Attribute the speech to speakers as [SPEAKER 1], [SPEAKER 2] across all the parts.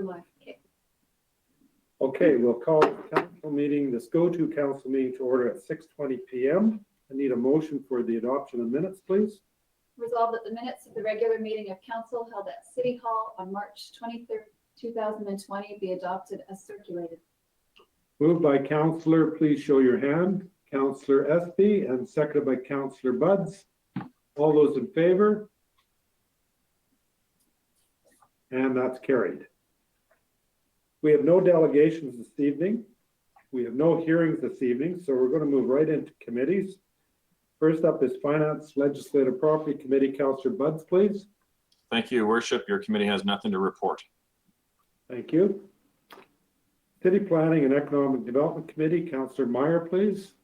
[SPEAKER 1] We're live. Okay.
[SPEAKER 2] Okay, we'll call the council meeting, this go-to council meeting to order at 6:20 p.m. I need a motion for the adoption of minutes, please.
[SPEAKER 1] Resolved that the minutes of the regular meeting of council held at City Hall on March 23rd, 2020 be adopted as circulated.
[SPEAKER 2] Moved by Councillor, please show your hand. Councillor Espy, and seconded by Councillor Buds. All those in favor? And that's carried. We have no delegations this evening. We have no hearings this evening, so we're going to move right into committees. First up is Finance Legislative Property Committee. Councillor Buds, please.
[SPEAKER 3] Thank you, Your Worship. Your committee has nothing to report.
[SPEAKER 2] Thank you. City Planning and Economic Development Committee. Councillor Meyer, please.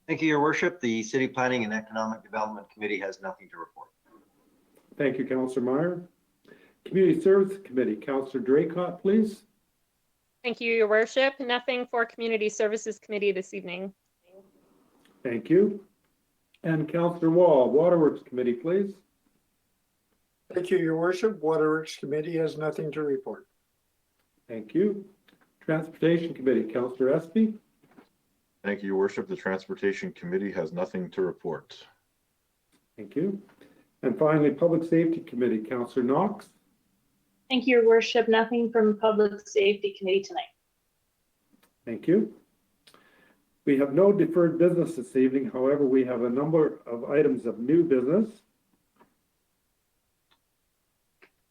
[SPEAKER 4] Thank you, Your Worship. The City Planning and Economic Development Committee has nothing to report.
[SPEAKER 2] Thank you, Councillor Meyer. Community Services Committee. Councillor Draycott, please.
[SPEAKER 5] Thank you, Your Worship. Nothing for Community Services Committee this evening.
[SPEAKER 2] Thank you. And Councillor Wall, Waterworks Committee, please.
[SPEAKER 6] Thank you, Your Worship. Waterworks Committee has nothing to report.
[SPEAKER 2] Thank you. Transportation Committee. Councillor Espy.
[SPEAKER 7] Thank you, Your Worship. The Transportation Committee has nothing to report.
[SPEAKER 2] Thank you. And finally, Public Safety Committee. Councillor Knox.
[SPEAKER 8] Thank you, Your Worship. Nothing from Public Safety Committee tonight.
[SPEAKER 2] Thank you. We have no deferred business this evening. However, we have a number of items of new business.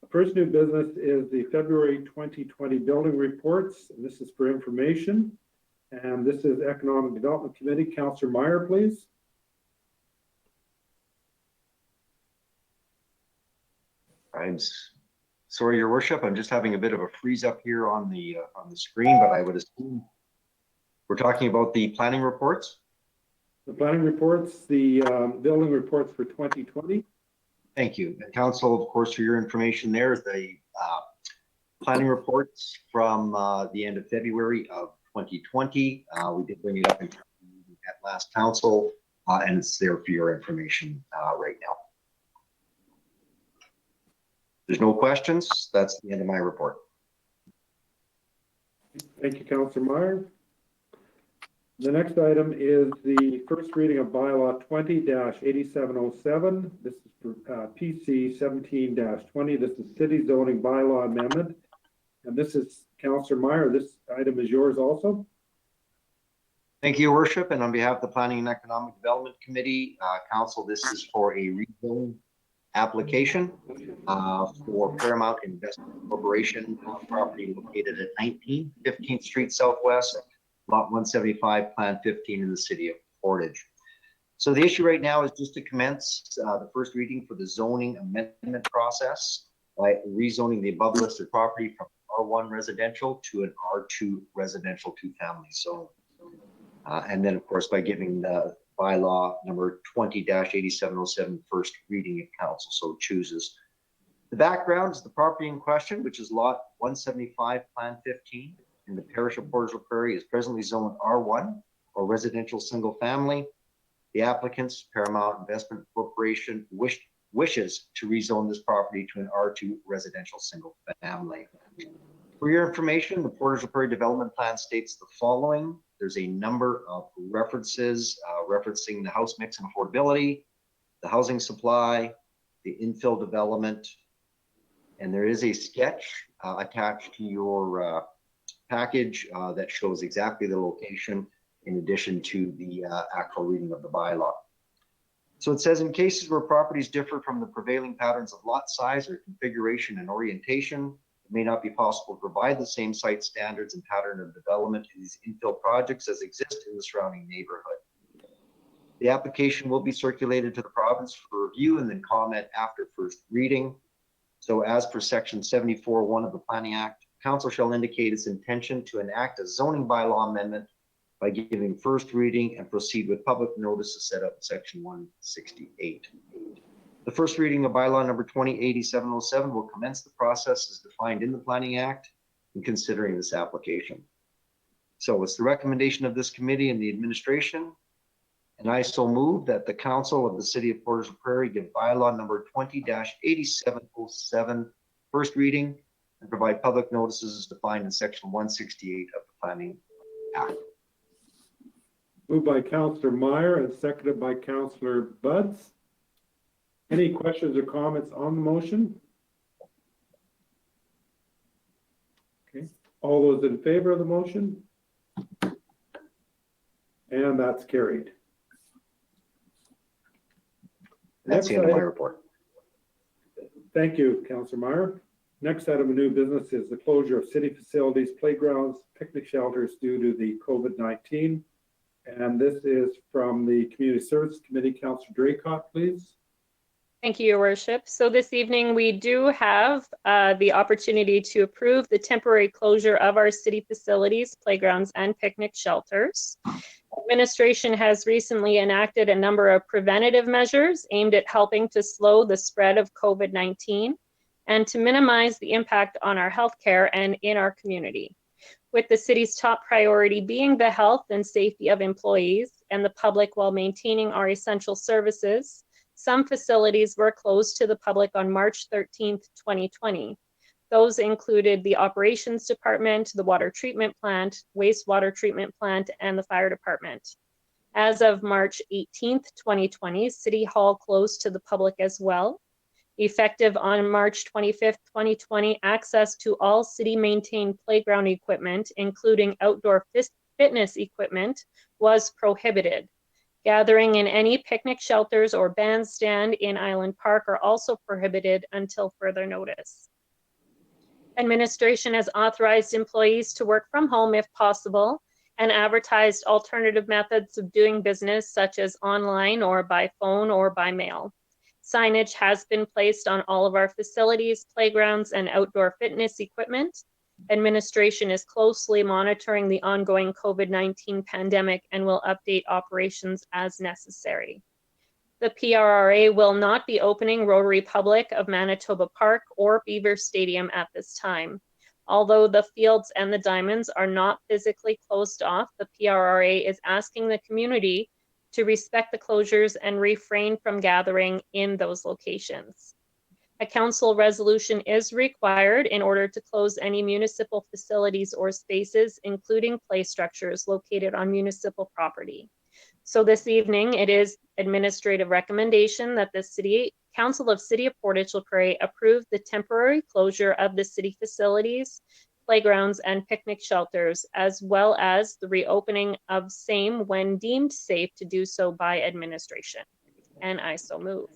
[SPEAKER 2] The first new business is the February 2020 building reports. And this is for information. And this is Economic Development Committee. Councillor Meyer, please.
[SPEAKER 4] I'm sorry, Your Worship. I'm just having a bit of a freeze up here on the screen, but I would assume we're talking about the planning reports.
[SPEAKER 2] The planning reports, the building reports for 2020.
[SPEAKER 4] Thank you. And Council, of course, for your information, there is the planning reports from the end of February of 2020. We did bring it up at last council, and it's there for your information right now. There's no questions. That's the end of my report.
[SPEAKER 2] Thank you, Councillor Meyer. The next item is the first reading of bylaw 20-8707. This is for PC 17-20. This is city zoning bylaw amendment. And this is Councillor Meyer. This item is yours also.
[SPEAKER 4] Thank you, Your Worship. And on behalf of the Planning and Economic Development Committee, Council, this is for a rezone application for Paramount Investment Corporation, property located at 19 15th Street Southwest, Lot 175, Plan 15 in the city of Portage. So the issue right now is just to commence the first reading for the zoning amendment process by rezoning the above listed property from R1 residential to an R2 residential two-family zone. And then, of course, by giving the bylaw number 20-8707 first reading of council so chooses. The background is the property in question, which is lot 175, Plan 15 in the parish of Portage la Prairie, is presently zoned R1 or residential single family. The applicants, Paramount Investment Corporation, wishes to rezone this property to an R2 residential single family. For your information, the Portage la Prairie Development Plan states the following. There's a number of references referencing the house mix and affordability, the housing supply, the infill development, and there is a sketch attached to your package that shows exactly the location in addition to the actual reading of the bylaw. So it says in cases where properties differ from the prevailing patterns of lot size or configuration and orientation, it may not be possible to provide the same site standards and pattern of development in these infill projects as exist in the surrounding neighborhood. The application will be circulated to the province for review and then comment after first reading. So as per section 74(1) of the Planning Act, council shall indicate its intention to enact a zoning bylaw amendment by giving first reading and proceed with public notice as set up in section 168. The first reading of bylaw number 20-8707 will commence the process as defined in the Planning Act in considering this application. So it's the recommendation of this committee and the administration And I so move that the council of the city of Portage la Prairie give bylaw number 20-8707 first reading and provide public notices as defined in section 168 of the Planning Act.
[SPEAKER 2] Moved by Councillor Meyer and seconded by Councillor Buds. Any questions or comments on the motion? Okay, all those in favor of the motion? And that's carried.
[SPEAKER 4] That's the end of my report.
[SPEAKER 2] Thank you, Councillor Meyer. Next item of new business is the closure of city facilities, playgrounds, picnic shelters due to the COVID-19. And this is from the Community Services Committee. Councillor Draycott, please.
[SPEAKER 5] Thank you, Your Worship. So this evening, we do have the opportunity to approve the temporary closure of our city facilities, playgrounds, and picnic shelters. Administration has recently enacted a number of preventative measures aimed at helping to slow the spread of COVID-19 and to minimize the impact on our healthcare and in our community. With the city's top priority being the health and safety of employees and the public while maintaining our essential services, some facilities were closed to the public on March 13th, 2020. Those included the operations department, the water treatment plant, wastewater treatment plant, and the fire department. As of March 18th, 2020, City Hall closed to the public as well. Effective on March 25th, 2020, access to all city-maintained playground equipment, including outdoor fitness equipment, was prohibited. Gathering in any picnic shelters or bandstand in Island Park are also prohibited until further notice. Administration has authorized employees to work from home if possible and advertised alternative methods of doing business such as online or by phone or by mail. Signage has been placed on all of our facilities, playgrounds, and outdoor fitness equipment. Administration is closely monitoring the ongoing COVID-19 pandemic and will update operations as necessary. The PRRA will not be opening Rotary Public of Manitoba Park or Beaver Stadium at this time. Although the fields and the diamonds are not physically closed off, the PRRA is asking the community to respect the closures and refrain from gathering in those locations. A council resolution is required in order to close any municipal facilities or spaces, including play structures located on municipal property. So this evening, it is administrative recommendation that the City Council of City of Portage la Prairie approve the temporary closure of the city facilities, playgrounds, and picnic shelters, as well as the reopening of same when deemed safe to do so by administration. And I so move.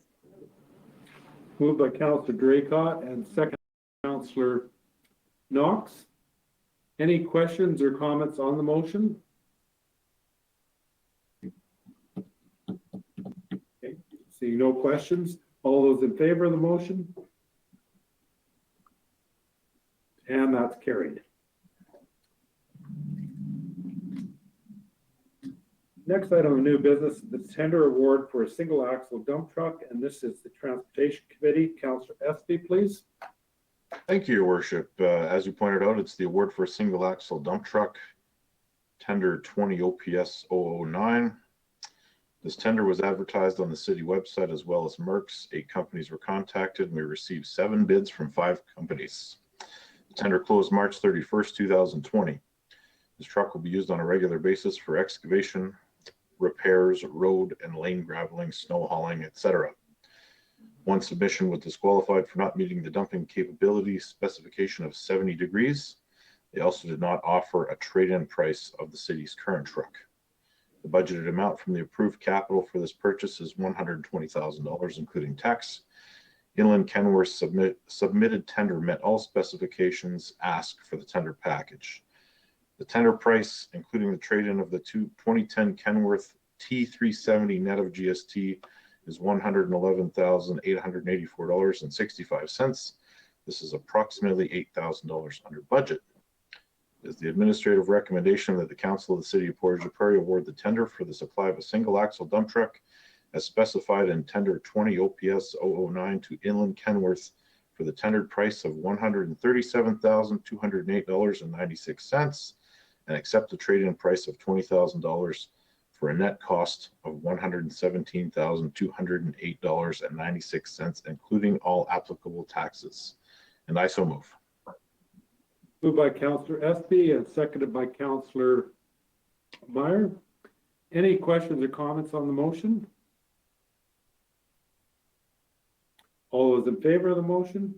[SPEAKER 2] Moved by Councillor Draycott and second Councillor Knox. Any questions or comments on the motion? Okay, seeing no questions, all those in favor of the motion? And that's carried. Next item of new business, the tender award for a single axle dump truck, and this is the Transportation Committee. Councillor Espy, please.
[SPEAKER 7] Thank you, Your Worship. As you pointed out, it's the award for a single axle dump truck, tender 20 OPS 009. This tender was advertised on the city website as well as Merck's. 8 companies were contacted and we received 7 bids from 5 companies. The tender closed March 31st, 2020. This truck will be used on a regular basis for excavation, repairs, road and lane graveling, snow hauling, etc. One submission was disqualified for not meeting the dumping capability specification of 70 degrees. They also did not offer a trade-in price of the city's current truck. The budgeted amount from the approved capital for this purchase is $120,000, including tax. Inland Kenworth submitted tender met all specifications asked for the tender package. The tender price, including the trade-in of the 2010 Kenworth T370 net of GST, is $111,884.65. This is approximately $8,000 under budget. It is the administrative recommendation that the Council of the City of Portage la Prairie award the tender for the supply of a single axle dump truck as specified in tender 20 OPS 009 to Inland Kenworth for the tendered price of $137,208.96 and accept the trade-in price of $20,000 for a net cost of $117,208.96, including all applicable taxes. And I so move.
[SPEAKER 2] Moved by Councillor Espy and seconded by Councillor Meyer. Any questions or comments on the motion? All those in favor of the motion?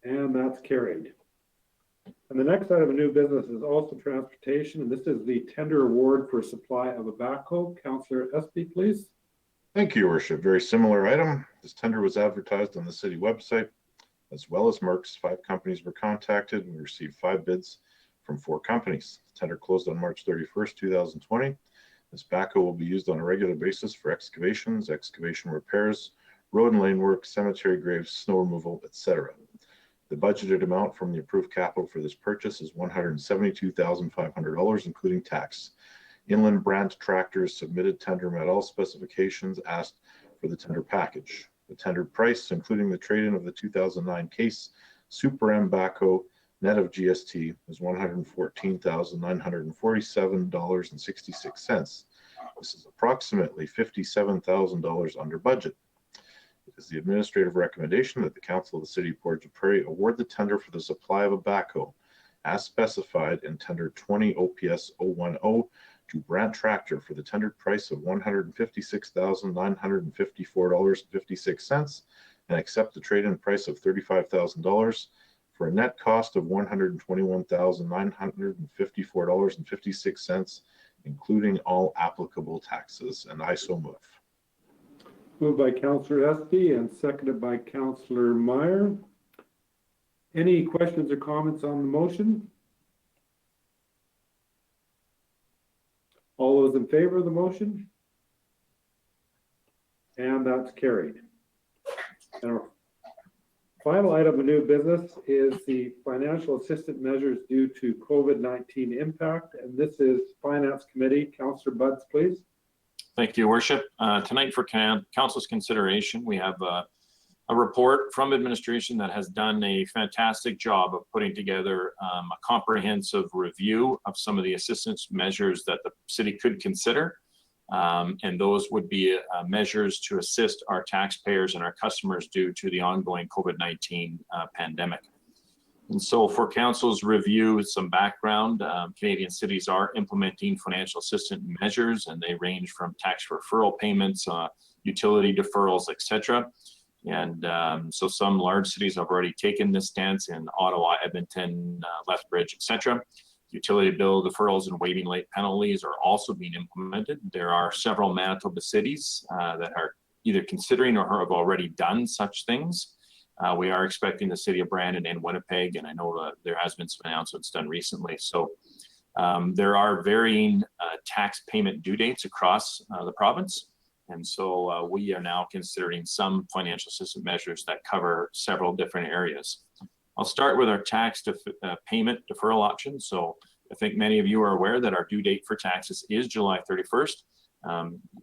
[SPEAKER 2] And that's carried. And the next item of new business is also transportation, and this is the tender award for supply of a backhoe. Councillor Espy, please.
[SPEAKER 7] Thank you, Your Worship. Very similar item. This tender was advertised on the city website, as well as Merck's. 5 companies were contacted, and we received 5 bids from 4 companies. The tender closed on March 31st, 2020. This backhoe will be used on a regular basis for excavations, excavation repairs, road and lane work, cemetery graves, snow removal, etc. The budgeted amount from the approved capital for this purchase is $172,500, including tax. Inland Brandt Tractors submitted tender met all specifications asked for the tender package. The tender price, including the trade-in of the 2009 Case Super M backhoe, net of GST, is $114,947.66. This is approximately $57,000 under budget. It is the administrative recommendation that the Council of the City of Portage la Prairie award the tender for the supply of a backhoe as specified in tender 20 OPS 010 to Brandt Tractor for the tendered price of $156,954.56 and accept the trade-in price of $35,000 for a net cost of $121,954.56, including all applicable taxes. And I so move.
[SPEAKER 2] Moved by Councillor Espy and seconded by Councillor Meyer. Any questions or comments on the motion? All those in favor of the motion? And that's carried. And our final item of new business is the financial assistance measures due to COVID-19 impact. And this is Finance Committee. Councillor Budds, please.
[SPEAKER 3] Thank you, Worship. Tonight for Council's consideration, we have a report from administration that has done a fantastic job of putting together a comprehensive review of some of the assistance measures that the city could consider. And those would be measures to assist our taxpayers and our customers due to the ongoing COVID-19 pandemic. And so for Council's review, some background, Canadian cities are implementing financial assistance measures, and they range from tax referral payments, utility deferrals, etc. And so some large cities have already taken this stance in Ottawa, Edmonton, Lethbridge, etc. Utility bill deferrals and waiving late penalties are also being implemented. There are several Manitoba cities that are either considering or have already done such things. We are expecting the city of Brandon and Winnipeg, and I know there has been some announcements done recently. So there are varying tax payment due dates across the province. And so we are now considering some financial assistance measures that cover several different areas. I'll start with our tax payment deferral option. So I think many of you are aware that our due date for taxes is July 31st.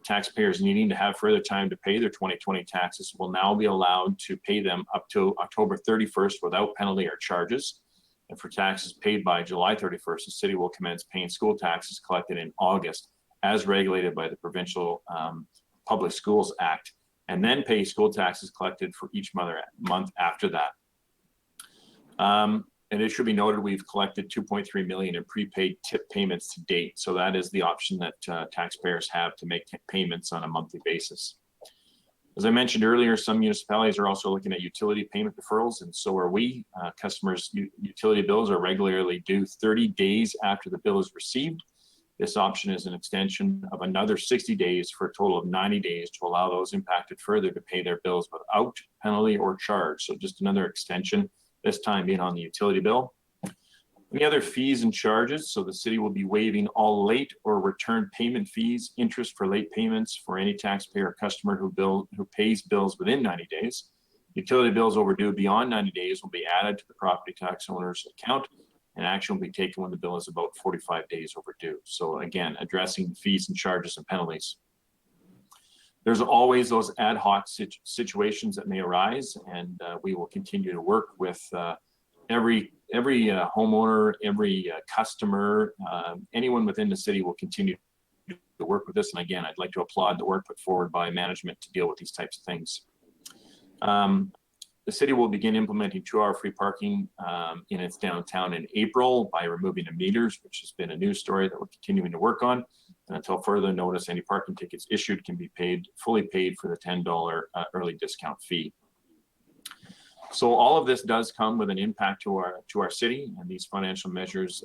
[SPEAKER 3] Taxpayers needing to have further time to pay their 2020 taxes will now be allowed to pay them up to October 31st without penalty or charges. And for taxes paid by July 31st, the city will commence paying school taxes collected in August as regulated by the Provincial Public Schools Act, and then pay school taxes collected for each month after that. And it should be noted we've collected $2.3 million in prepaid tip payments to date. So that is the option that taxpayers have to make payments on a monthly basis. As I mentioned earlier, some municipalities are also looking at utility payment deferrals, and so are we. Customers' utility bills are regularly due 30 days after the bill is received. This option is an extension of another 60 days for a total of 90 days to allow those impacted further to pay their bills without penalty or charge. So just another extension, this time being on the utility bill. Any other fees and charges? So the city will be waiving all late or return payment fees, interest for late payments for any taxpayer or customer who pays bills within 90 days. Utility bills overdue beyond 90 days will be added to the property tax owner's account, and action will be taken when the bill is about 45 days overdue. So again, addressing fees and charges and penalties. There's always those ad hoc situations that may arise, and we will continue to work with every homeowner, every customer, anyone within the city will continue to work with this. And again, I'd like to applaud the work put forward by management to deal with these types of things. The city will begin implementing 2-hour free parking in its downtown in April by removing the meters, which has been a news story that we're continuing to work on. And until further notice, any parking tickets issued can be fully paid for the $10 early discount fee. So all of this does come with an impact to our city, and these financial measures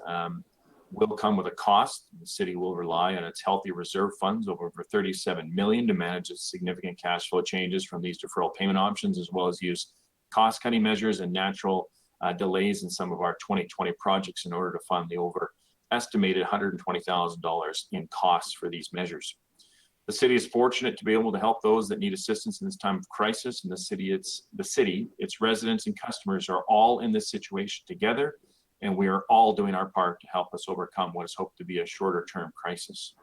[SPEAKER 3] will come with a cost. The city will rely on its healthy reserve funds of over $37 million to manage its significant cash flow changes from these deferral payment options, as well as use cost-cutting measures and natural delays in some of our 2020 projects in order to fund the estimated $120,000 in costs for these measures. The city is fortunate to be able to help those that need assistance in this time of crisis. And the city, its residents and customers are all in this situation together, and we are all doing our part to help us overcome what is hoped to be a shorter-term crisis.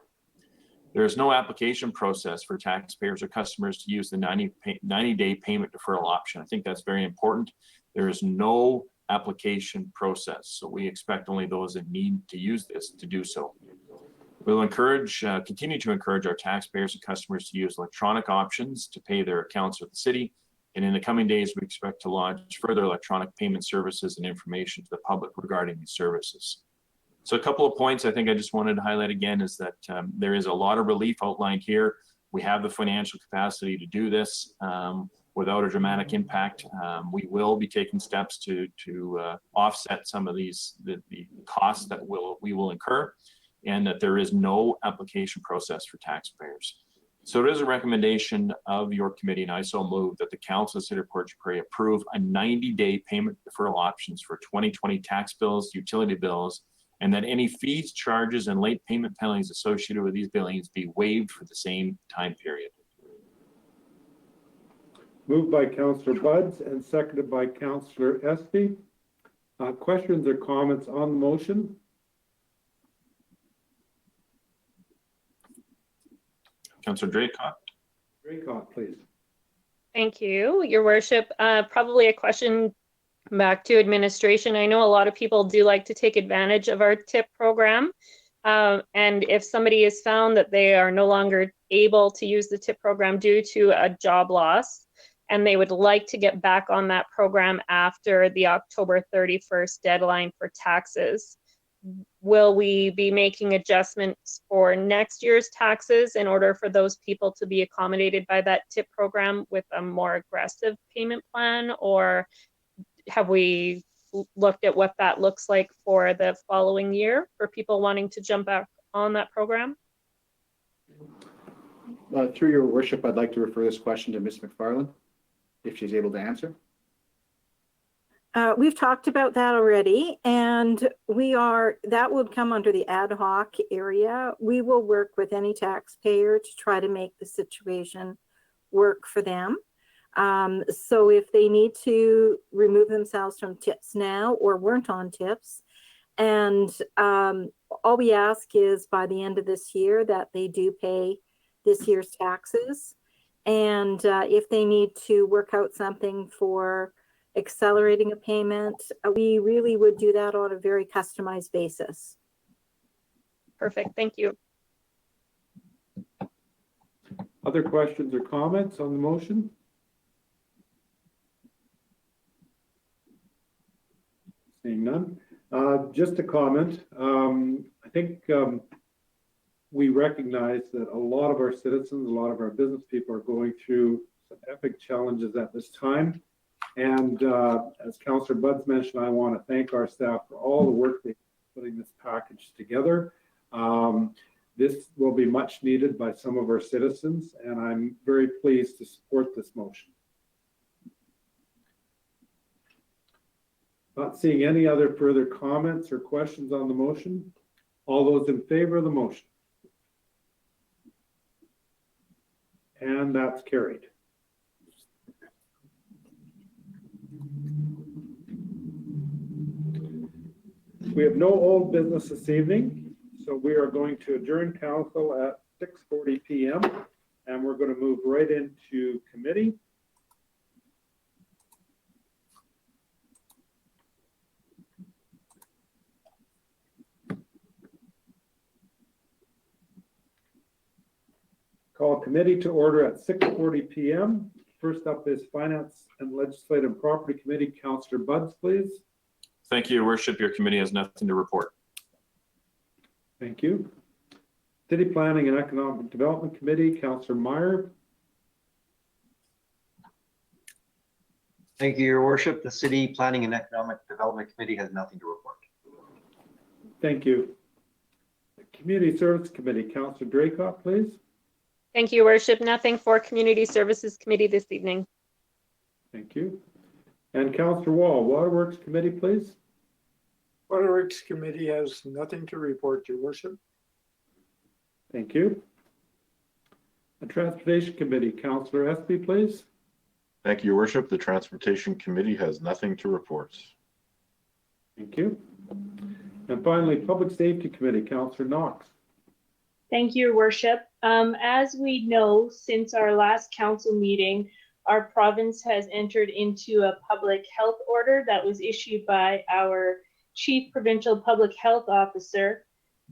[SPEAKER 3] There is no application process for taxpayers or customers to use the 90-day payment deferral option. I think that's very important. There is no application process, so we expect only those that need to use this to do so. We'll continue to encourage our taxpayers and customers to use electronic options to pay their accounts with the city. And in the coming days, we expect to launch further electronic payment services and information to the public regarding these services. So a couple of points I think I just wanted to highlight again is that there is a lot of relief outlined here. We have the financial capacity to do this without a dramatic impact. We will be taking steps to offset some of the costs that we will incur, and that there is no application process for taxpayers. So it is a recommendation of your committee, and I so move that the Council of the City of Portage la Prairie approve a 90-day payment deferral options for 2020 tax bills, utility bills, and that any fees, charges, and late payment penalties associated with these billings be waived for the same time period.
[SPEAKER 2] Moved by Councillor Buds and seconded by Councillor Espy. Questions or comments on the motion?
[SPEAKER 3] Councillor Draycott.
[SPEAKER 2] Draycott, please.
[SPEAKER 5] Thank you, Your Worship. Probably a question back to administration. I know a lot of people do like to take advantage of our TIP program. And if somebody is found that they are no longer able to use the TIP program due to a job loss, and they would like to get back on that program after the October 31st deadline for taxes, will we be making adjustments for next year's taxes in order for those people to be accommodated by that TIP program with a more aggressive payment plan? Or have we looked at what that looks like for the following year for people wanting to jump back on that program?
[SPEAKER 9] Through your worship, I'd like to refer this question to Ms. McFarland, if she's able to answer.
[SPEAKER 10] We've talked about that already, and that would come under the ad hoc area. We will work with any taxpayer to try to make the situation work for them. So if they need to remove themselves from TIPS now or weren't on TIPS, and all we ask is by the end of this year that they do pay this year's taxes. And if they need to work out something for accelerating a payment, we really would do that on a very customized basis.
[SPEAKER 5] Perfect, thank you.
[SPEAKER 2] Other questions or comments on the motion? Seeing none. Just a comment. I think we recognize that a lot of our citizens, a lot of our business people are going through some epic challenges at this time. And as Councillor Buds mentioned, I want to thank our staff for all the work they've putting this package together. This will be much needed by some of our citizens, and I'm very pleased to support this motion. Not seeing any other further comments or questions on the motion. All those in favor of the motion? And that's carried. We have no old business this evening, so we are going to adjourn council at 6:40 p.m. and we're going to move right into committee. Call committee to order at 6:40 PM. First up is Finance and Legislative Property Committee. Councillor Buds, please.
[SPEAKER 3] Thank you, Your Worship. Your committee has nothing to report.
[SPEAKER 2] Thank you. City Planning and Economic Development Committee, Councillor Meyer.
[SPEAKER 4] Thank you, Your Worship. The City Planning and Economic Development Committee has nothing to report.
[SPEAKER 2] Thank you. Community Service Committee, Councillor Draycott, please.
[SPEAKER 5] Thank you, Your Worship. Nothing for Community Services Committee this evening.
[SPEAKER 2] Thank you. And Councillor Wall, Waterworks Committee, please.
[SPEAKER 6] Waterworks Committee has nothing to report, Your Worship.
[SPEAKER 2] Thank you. The Transportation Committee, Councillor Espy, please.
[SPEAKER 7] Thank you, Your Worship. The Transportation Committee has nothing to report.
[SPEAKER 2] Thank you. And finally, Public Safety Committee, Councillor Knox.
[SPEAKER 8] Thank you, Your Worship. As we know, since our last council meeting, our province has entered into a public health order that was issued by our Chief Provincial Public Health Officer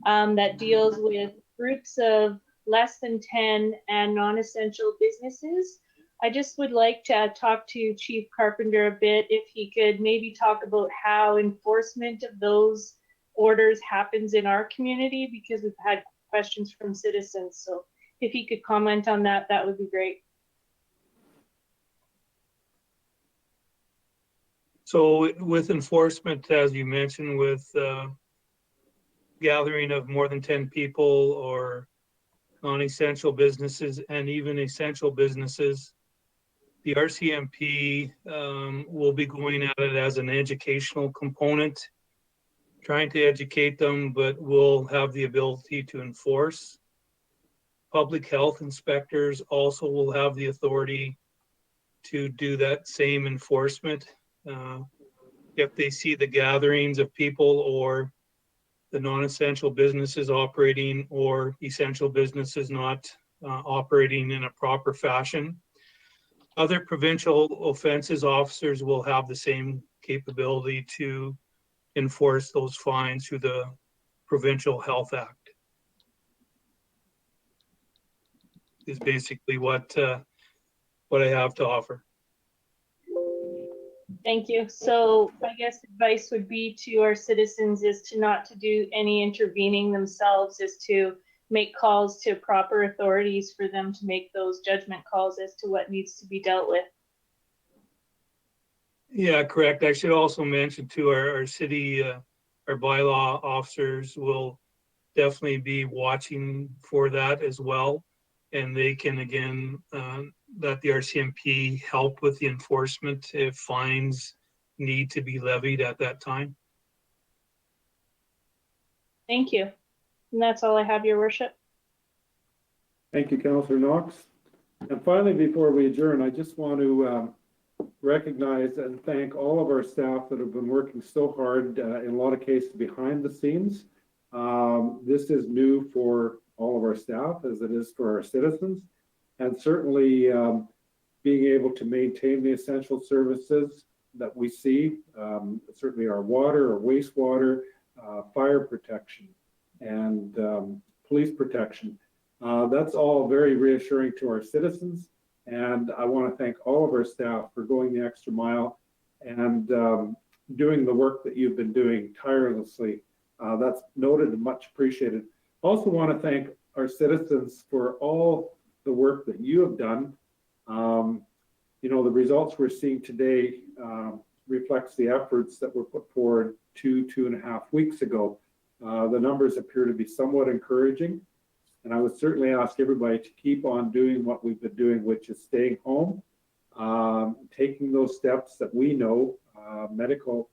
[SPEAKER 8] that deals with groups of less than 10 and non-essential businesses. I just would like to talk to Chief Carpenter a bit, if he could maybe talk about how enforcement of those orders happens in our community, because we've had questions from citizens. So if he could comment on that, that would be great.
[SPEAKER 11] So with enforcement, as you mentioned, with gathering of more than 10 people or non-essential businesses and even essential businesses, the RCMP will be going at it as an educational component, trying to educate them, but will have the ability to enforce. Public health inspectors also will have the authority to do that same enforcement. If they see the gatherings of people or the non-essential businesses operating or essential businesses not operating in a proper fashion. Other provincial offenses officers will have the same capability to enforce those fines through the Provincial Health Act. Is basically what I have to offer.
[SPEAKER 8] Thank you. So I guess advice would be to our citizens is to not to do any intervening themselves, is to make calls to proper authorities for them to make those judgment calls as to what needs to be dealt with.
[SPEAKER 11] Yeah, correct. I should also mention to our city, our bylaw officers will definitely be watching for that as well. And they can, again, let the RCMP help with the enforcement if fines need to be levied at that time.
[SPEAKER 8] Thank you. And that's all I have, Your Worship.
[SPEAKER 2] Thank you, Councillor Knox. And finally, before we adjourn, I just want to recognize and thank all of our staff that have been working so hard, in a lot of cases behind the scenes. This is new for all of our staff, as it is for our citizens, and certainly being able to maintain the essential services that we see, certainly our water, our wastewater, fire protection, and police protection. That's all very reassuring to our citizens, and I want to thank all of our staff for going the extra mile and doing the work that you've been doing tirelessly. That's noted and much appreciated. Also want to thank our citizens for all the work that you have done. You know, the results we're seeing today reflects the efforts that were put forward 2.5 weeks ago. The numbers appear to be somewhat encouraging, and I would certainly ask everybody to keep on doing what we've been doing, which is staying home, taking those steps that we know medical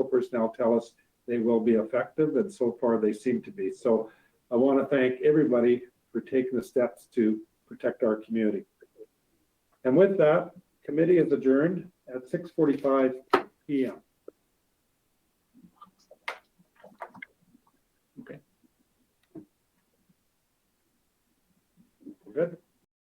[SPEAKER 2] personnel tell us they will be effective, and so far they seem to be. So I want to thank everybody for taking the steps to protect our community. And with that, committee is adjourned at 6:45 p.m. Okay. Good.